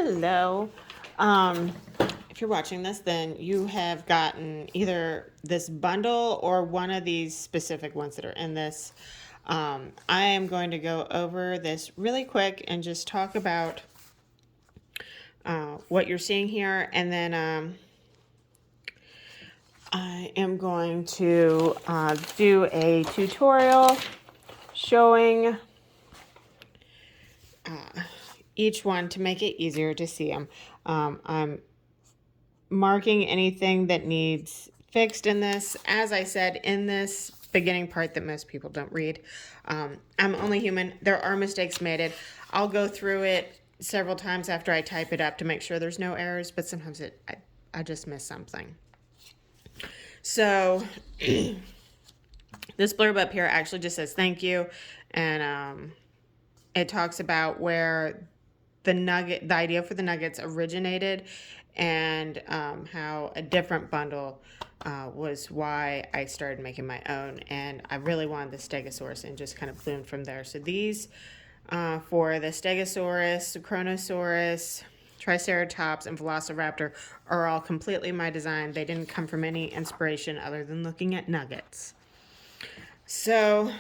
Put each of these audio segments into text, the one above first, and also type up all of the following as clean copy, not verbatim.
Hello. If you're watching this, then you have gotten either this bundle or one of these specific ones that are in this. I am going to go over this really quick and just talk about what you're seeing here, and then I am going to do a tutorial showing each one to make it easier to see them. I'm marking anything that needs fixed in this. As I said in this beginning part that most people don't read, I'm only human. There are mistakes made. I'll go through it several times after I type it up to make sure there's no errors, but sometimes I just miss something. So this blurb up here actually just says thank you, and it talks about where the idea for the nuggets originated, and how a different bundle was why I started making my own, and I really wanted the Stegosaurus and just kind of bloomed from there. So these for the Stegosaurus, Chronosaurus, Triceratops, and Velociraptor are all completely my design. They didn't come from any inspiration other than looking at nuggets. So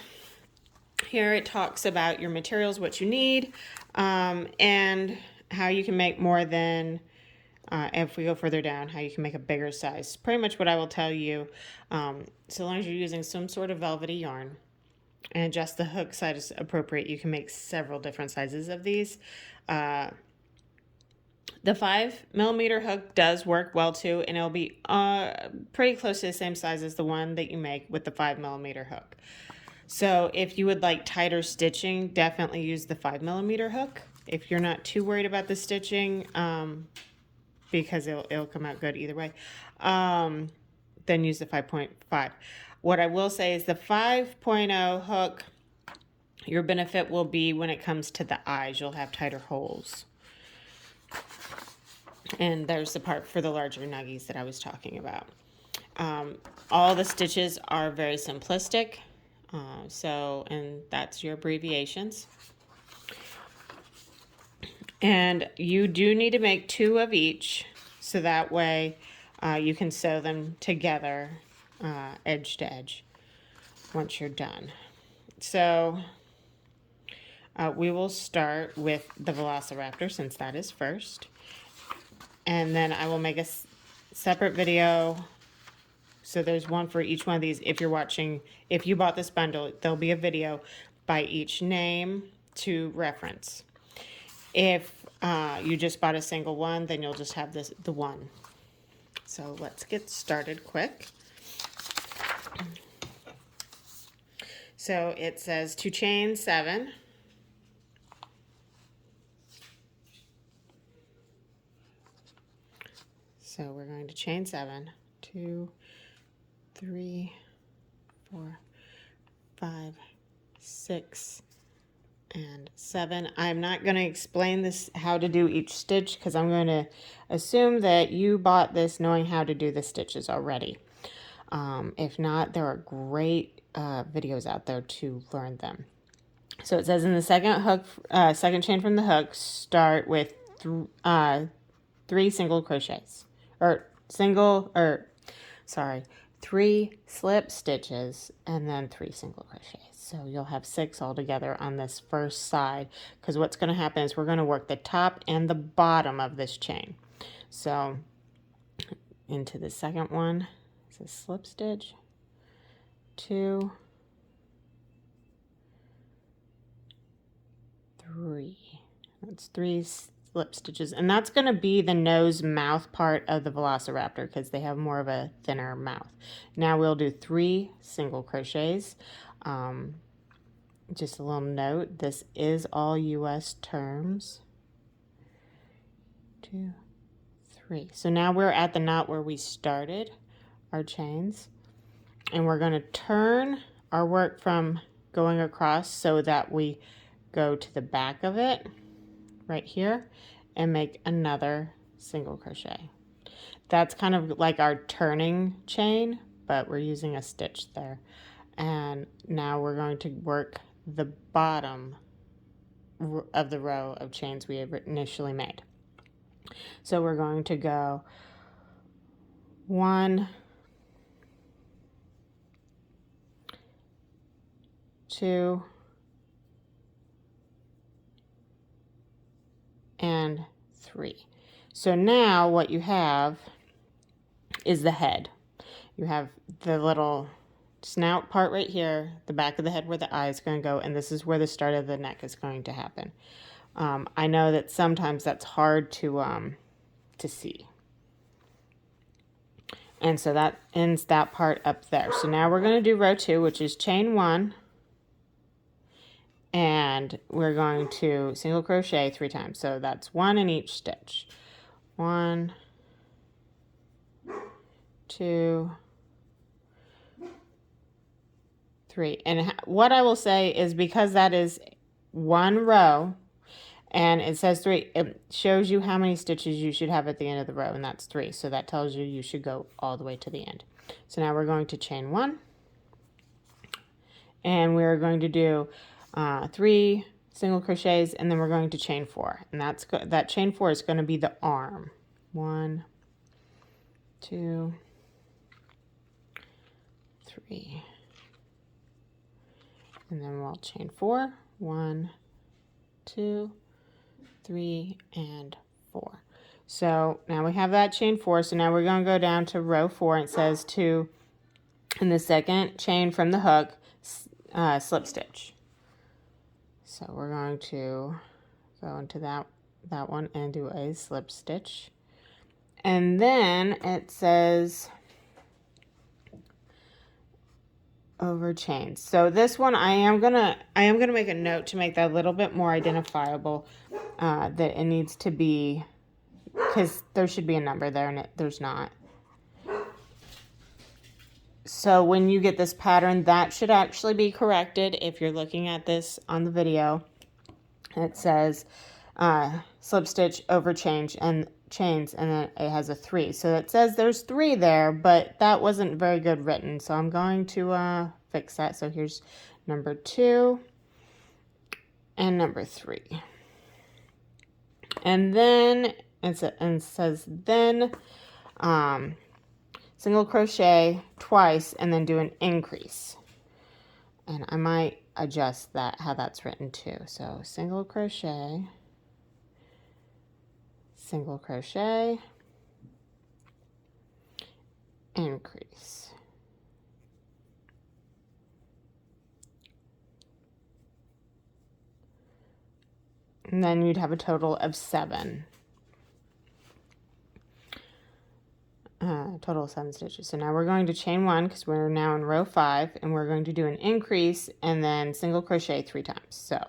here it talks about your materials, what you need, and how you can make more than, if we go further down, how you can make a bigger size. Pretty much what I will tell you, so long as you're using some sort of velvety yarn and adjust the hook size appropriate, you can make several different sizes of these. The 5mm hook does work well too, and it'll be pretty close to the same size as the one that you make with the 5mm hook. So if you would like tighter stitching, definitely use the 5mm hook. If you're not too worried about the stitching, because it'll come out good either way, then use the 5.5. What I will say is the 5.0 hook, your benefit will be when it comes to the eyes, you'll have tighter holes. And there's the part for the larger nuggies that I was talking about. All the stitches are very simplistic. And that's your abbreviations. And you do need to make 2 of each, so that way you can sew them together edge to edge once you're done. So we will start with the Velociraptor, since that is first. And then I will make a separate video. So there's one for each one of these. If you're watching, if you bought this bundle, there'll be a video by each name to reference. If you just bought a single one, then you'll just have the one. So let's get started quick. So it says to chain 7. So we're going to chain 7, 2, 3, 4, 5, 6, and 7. I'm not going to explain this, how to do each stitch, because I'm going to assume that you bought this knowing how to do the stitches already. If not, there are great videos out there to learn them. So it says in the second hook, second chain from the hook, start with 3 single crochets, or 3 slip stitches, and then 3 single crochets. So you'll have 6 altogether on this first side, because what's going to happen is we're going to work the top and the bottom of this chain. So into the second one is a slip stitch, 2, 3. That's 3 slip stitches, and that's going to be the nose mouth part of the Velociraptor, because they have more of a thinner mouth. Now we'll do 3 single crochets. Just a little note, this is all U.S. terms. 2, 3. So now we're at the knot where we started our chains, and we're going to turn our work from going across so that we go to the back of it right here and make another single crochet. That's kind of like our turning chain, but we're using a stitch there. And now we're going to work the bottom of the row of chains we initially made. So we're going to go 1, 2, and 3. So now what you have is the head. You have the little snout part right here, the back of the head where the eye is going to go, and this is where the start of the neck is going to happen. I know that sometimes that's hard to see. And so that ends that part up there. So now we're going to do row 2, which is chain 1. And we're going to single crochet 3 times. So that's 1 in each stitch. 1, 2, 3. And what I will say is, because that is 1 row and it says 3, it shows you how many stitches you should have at the end of the row, and that's 3. So that tells you you should go all the way to the end. So now we're going to chain 1, and we're going to do 3 single crochets, and then we're going to chain 4, and that chain 4 is going to be the arm. 1, 2, 3, and then we'll chain 4. 1, 2, 3, and 4. So now we have that chain 4. So now we're going to go down to row 4. And it says to, in the second chain from the hook, slip stitch. So we're going to go into that one and do a slip stitch. And then it says over chains. So this one I am gonna make a note to make that a little bit more identifiable, that it needs to be, because there should be a number there and there's not. So when you get this pattern, that should actually be corrected. If you're looking at this on the video, it says slip stitch over chains, and then it has a 3. So it says there's 3 there, but that wasn't very good written. So I'm going to fix that. So here's number 2 and number 3. And then it says then single crochet twice and then do an increase. And I might adjust that, how that's written too. So single crochet, increase. And then you'd have a total of 7. Total of 7 stitches. So now we're going to chain 1, because we're now in row 5, and we're going to do an increase and then single crochet 3 times. So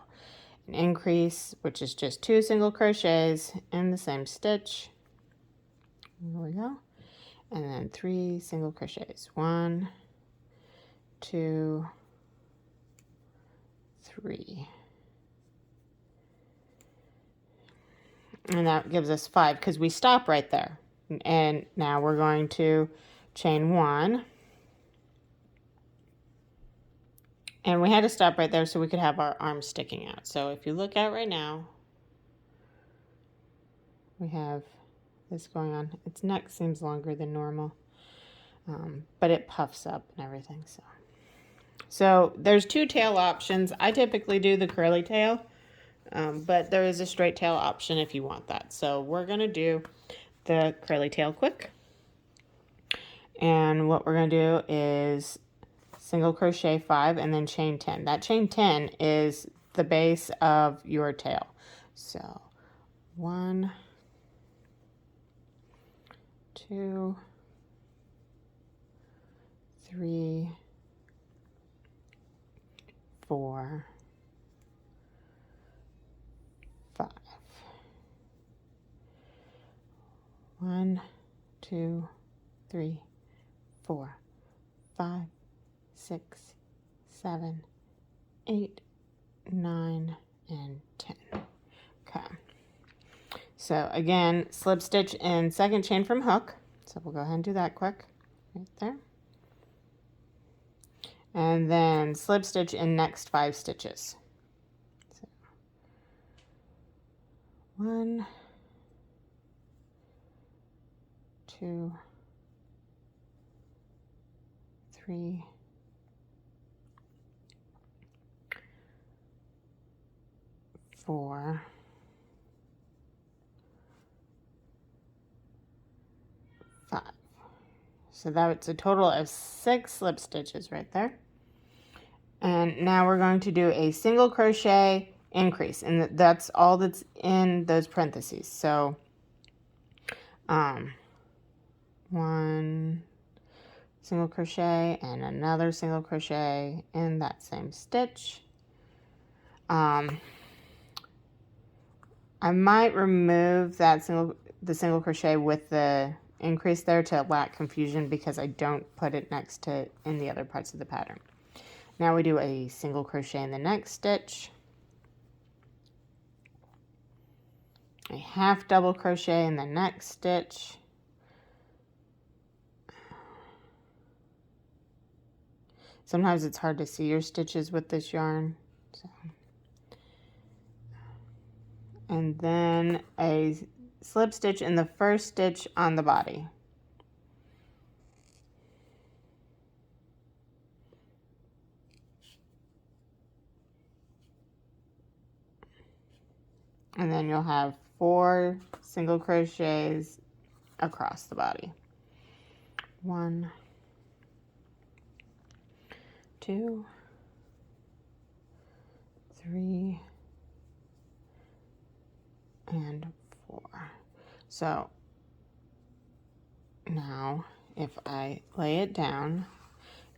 an increase, which is just 2 single crochets in the same stitch. There we go. And then 3 single crochets. 1, 2, 3. And that gives us 5, because we stop right there. And now we're going to chain 1. And we had to stop right there so we could have our arms sticking out. So if you look out right now, we have this going on. Its neck seems longer than normal, but it puffs up and everything. So there's 2 tail options. I typically do the curly tail, but there is a straight tail option if you want that. So we're going to do the curly tail quick. And what we're going to do is single crochet 5 and then chain 10. That chain 10 is the base of your tail. So 1, 2, 3, 4, 5. 1, 2, 3, 4, 5, 6, 7, 8, 9, and 10. Okay. So again, slip stitch in second chain from hook. So we'll go ahead and do that quick. Right there. And then slip stitch in next 5 stitches. So 1, 2, 3, 4, 5. So that's a total of 6 slip stitches right there. And now we're going to do a single crochet increase, and that's all that's in those parentheses. So 1 single crochet and another single crochet in that same stitch. I might remove that the single crochet with the increase there to lack confusion, because I don't put it next to in the other parts of the pattern. Now we do a single crochet in the next stitch, a half double crochet in the next stitch, sometimes it's hard to see your stitches with this yarn, so. And then a slip stitch in the first stitch on the body. And then you'll have 4 single crochets across the body. 1, 2, 3, and 4. So now if I lay it down,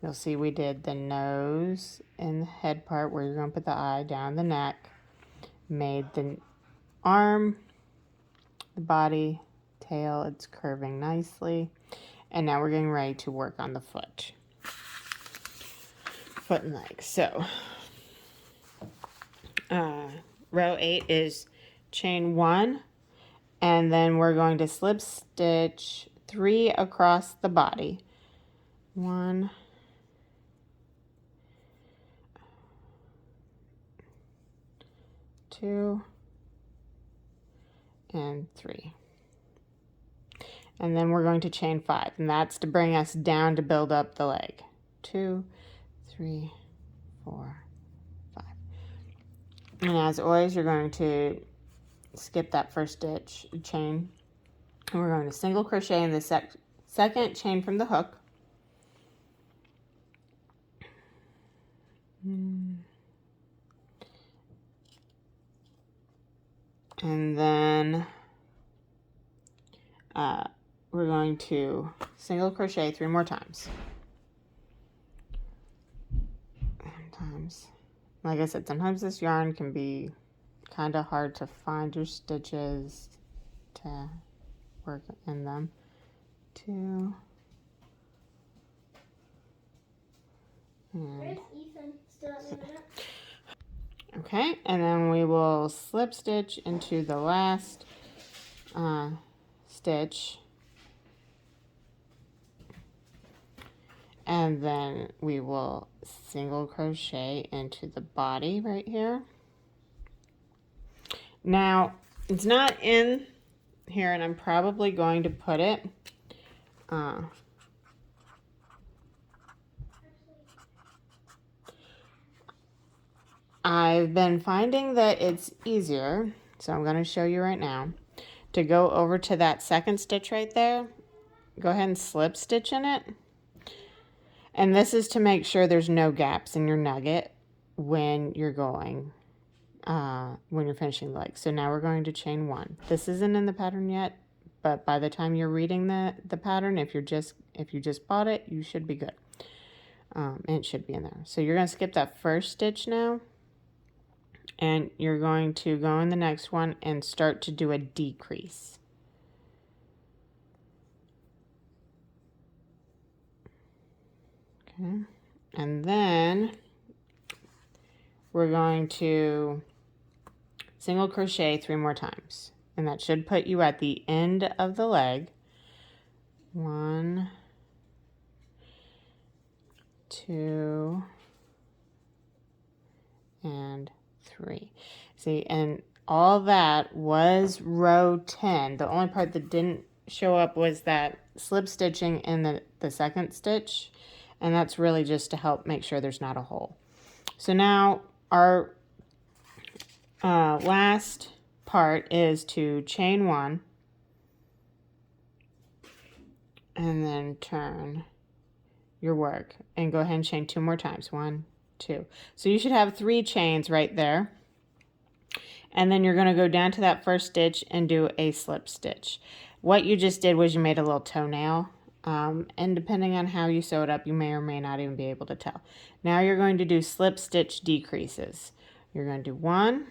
you'll see we did the nose and the head part where you're going to put the eye, down the neck, made the arm, the body, tail, it's curving nicely. And now we're getting ready to work on the foot and leg. So row 8 is chain 1, and then we're going to slip stitch 3 across the body. 1, 2, and 3. And then we're going to chain 5, and that's to bring us down to build up the leg. 2, 3, 4, 5. And as always, you're going to skip that first stitch, chain, and we're going to single crochet in the second chain from the hook. And then we're going to single crochet 3 more times. Sometimes, like I said, sometimes this yarn can be kind of hard to find your stitches to work in them. 2. And Ethan? Still at the minute? okay, and then we will slip stitch into the last stitch, and then we will single crochet into the body right here. Now it's not in here, and I'm probably going to put it I've been finding that it's easier, so I'm going to show you right now, to go over to that second stitch right there. Go ahead and slip stitch in it. And this is to make sure there's no gaps in your nugget when you're going, when you're finishing the leg. So now we're going to chain 1. This isn't in the pattern yet, but by the time you're reading the pattern, if you just bought it, you should be good. And it should be in there. So you're going to skip that first stitch now, and you're going to go in the next one and start to do a decrease. Okay, and then we're going to single crochet 3 more times, and that should put you at the end of the leg. 1, 2, and 3. See, and all that was row 10. The only part that didn't show up was that slip stitching in the second stitch, and that's really just to help make sure there's not a hole. So now our last part is to chain 1 and then turn your work and go ahead and chain 2 more times. 1, 2. So you should have 3 chains right there. And then you're going to go down to that first stitch and do a slip stitch. What you just did was you made a little toenail, and depending on how you sew it up, you may or may not even be able to tell. Now you're going to do slip stitch decreases. You're going to do 1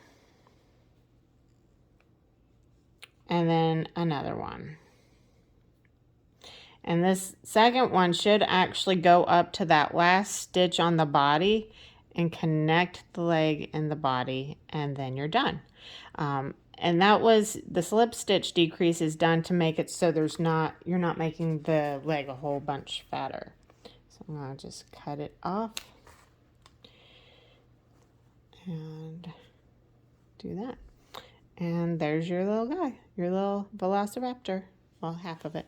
and then another one. And this second one should actually go up to that last stitch on the body and connect the leg and the body, and then you're done. And that was the slip stitch decrease is done to make it so you're not making the leg a whole bunch fatter. So I'm going to just cut it off and do that. And there's your little guy, your little Velociraptor. Well, half of it.